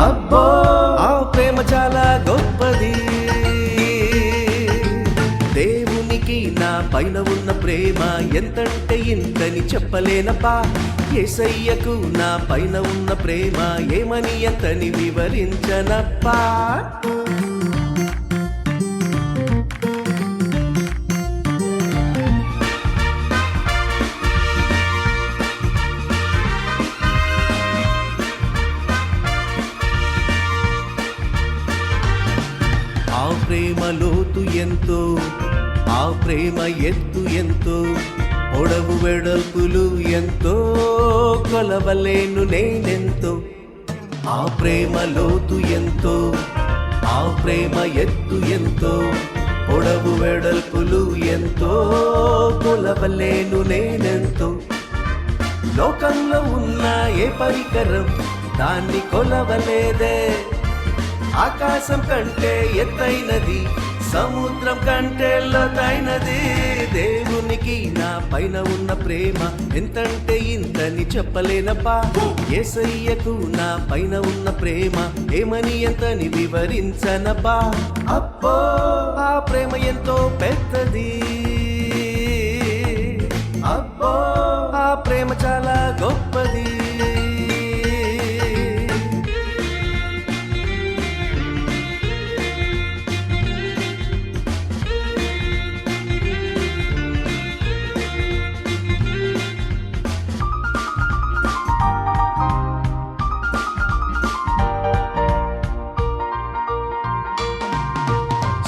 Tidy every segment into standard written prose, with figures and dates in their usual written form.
అబ్బో ఆ ప్రేమ చాలా గొప్పది. దేవునికి నా పైన ఉన్న ప్రేమ ఎంతంటే ఇంతని చెప్పలేనప్పా. యేసయ్యకు నా పైన ఉన్న ప్రేమ ఏమని ఎంతని వివరించనప్పా. ఆ ప్రేమ లోతు ఎంతో, ఆ ప్రేమ ఎత్తు ఎంతో, పొడవు వెడల్పులు ఎంతో, కొలవలేను నేనెంతో. ఆ ప్రేమ లోతు ఎంతో, ఆ ప్రేమ ఎత్తు ఎంతో, పొడవు వెడల్పులు ఎంతో, కొలవలేను నేనెంతో. లోకంలో ఉన్న ఏ పరికరం దాన్ని కొలవలేదే. ఆకాశం కంటే ఎత్తైనది, సముద్రం కంటే లోతైనది. దేవునికి నా పైన ఉన్న ప్రేమ ఎంతంటే ఇంతని చెప్పలేనప్పా. యేసయ్యకు నా పైన ఉన్న ప్రేమ ఏమని ఎంతని వివరించనప్పా. అబ్బో ఆ ప్రేమ ఎంతో పెద్దది. అబ్బో ఆ ప్రేమ చాలా గొప్పది.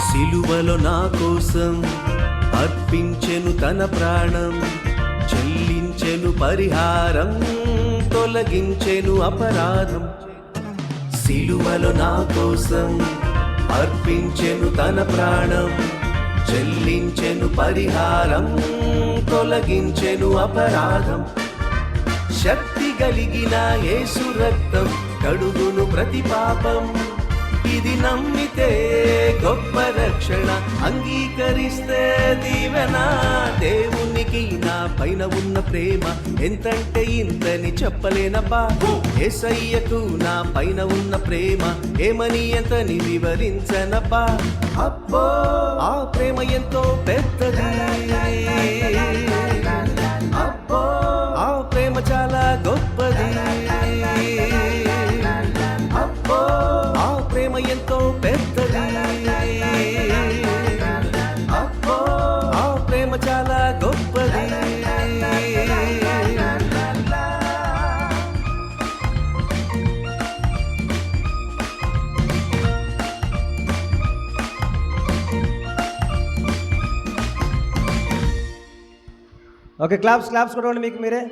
సిలువలో నా కోసం అర్పించెను తన ప్రాణం, చెల్లించెను పరిహారం, తొలగించెను అపరాధం. సిలువలో నా కోసం అర్పించెను తన ప్రాణం, చెల్లించెను పరిహారం, తొలగించెను అపరాధం. శక్తి కలిగిన యేసు రక్తం కడుగును ప్రతి పాపం. ఇది నమ్మితే గొప్ప రక్షణ, అంగీకరిస్తే దీవెన. దేవునికి నా పైన ఉన్న ప్రేమ ఎంతంటే ఇంతని చెప్పలేనబ్బా. యేసయ్యకు నా పైన ఉన్న ప్రేమ ఏమని ఎంతని వివరించనబ్బా. అబ్బో ఆ ప్రేమ ఎంతో పెద్దది. అబ్బో ఆ ప్రేమ చాలా గొప్పది. అబ్బో ఆ ప్రేమ ఎంతో పెద్దది. అబ్బో ఆ ప్రేమ చాలా గొప్పది. ఓకే, క్లాప్స్ కొట్టండి మీకు మీరే.